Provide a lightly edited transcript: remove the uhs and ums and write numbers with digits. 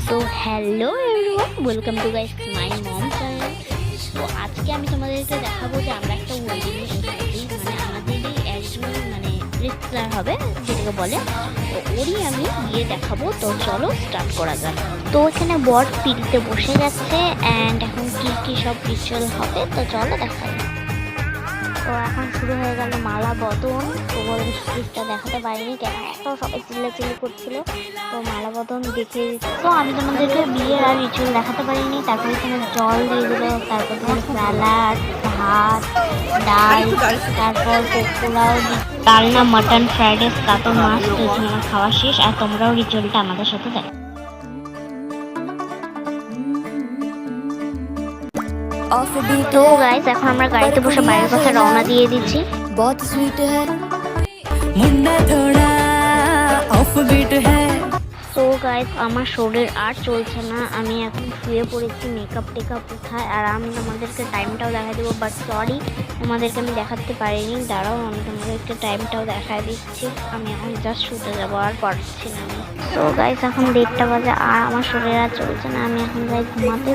তো hello everyone, welcome to guys my mom channel. তো আজকে আমি তোমাদেরকে দেখাবো যে আমরা একটা ওয়েডিং এসেছি, মানে আমাদেরই একজন মানে রিস্তার হবে যেটাকে বলে, তো ওরই আমি গিয়ে দেখাবো। তো চলো স্টার্ট করা যাক। তো এখানে বর পিড়িতে বসে গেছে অ্যান্ড এখন কি কি সব রিচুয়াল হবে তো চলো দেখা যাক। তো এখন শুরু হয়ে গেল মালা বদন। তো বলে স্পিচটা দেখাতে পারিনি কেন এত সবাই চিল্লাচিল্লি করছিল, তো মালা বদন দেখিয়ে দিচ্ছে। তো আমি তোমাদেরকে বিয়ের আর রিচুয়াল দেখাতে পারিনি। তারপরে এখানে জল দিয়ে দিল, তারপর স্যালাড, ভাত, ডাল, তারপর পোলাও, ডালনা, মাটন, ফ্রাইড রাইস, তারপর মাছ। তো এখানে আমার খাওয়া শেষ আর তোমরাও রিচুয়ালটা আমাদের সাথে দেখো। তো গাইস এখন আমরা গাড়িতে বসে বাইরের পথে রওনা দিয়ে দিচ্ছি। बहुत स्वीट है मुन्ना थोड़ा ऑफ बीट है। তো গাইস আমার শরীর আর চলছে না, আমি এখন শুয়ে পড়েছি। মেকআপ টেকআপ কোথায়, আর আমি তোমাদেরকে টাইমটাও দেখাই দেবো, বাট সরি তোমাদেরকে আমি দেখাতে পারিনি। দাঁড়াও আমি তোমাদেরকে টাইমটাও দেখাই দিচ্ছি। আমি এখন জাস্ট শুতে যাবো, আর পারছি না আমি। তো গাইস এখন 1:30 বাজে আর আমার শরীর আর চলছে না, আমি এখন যাই ঘুমাতে।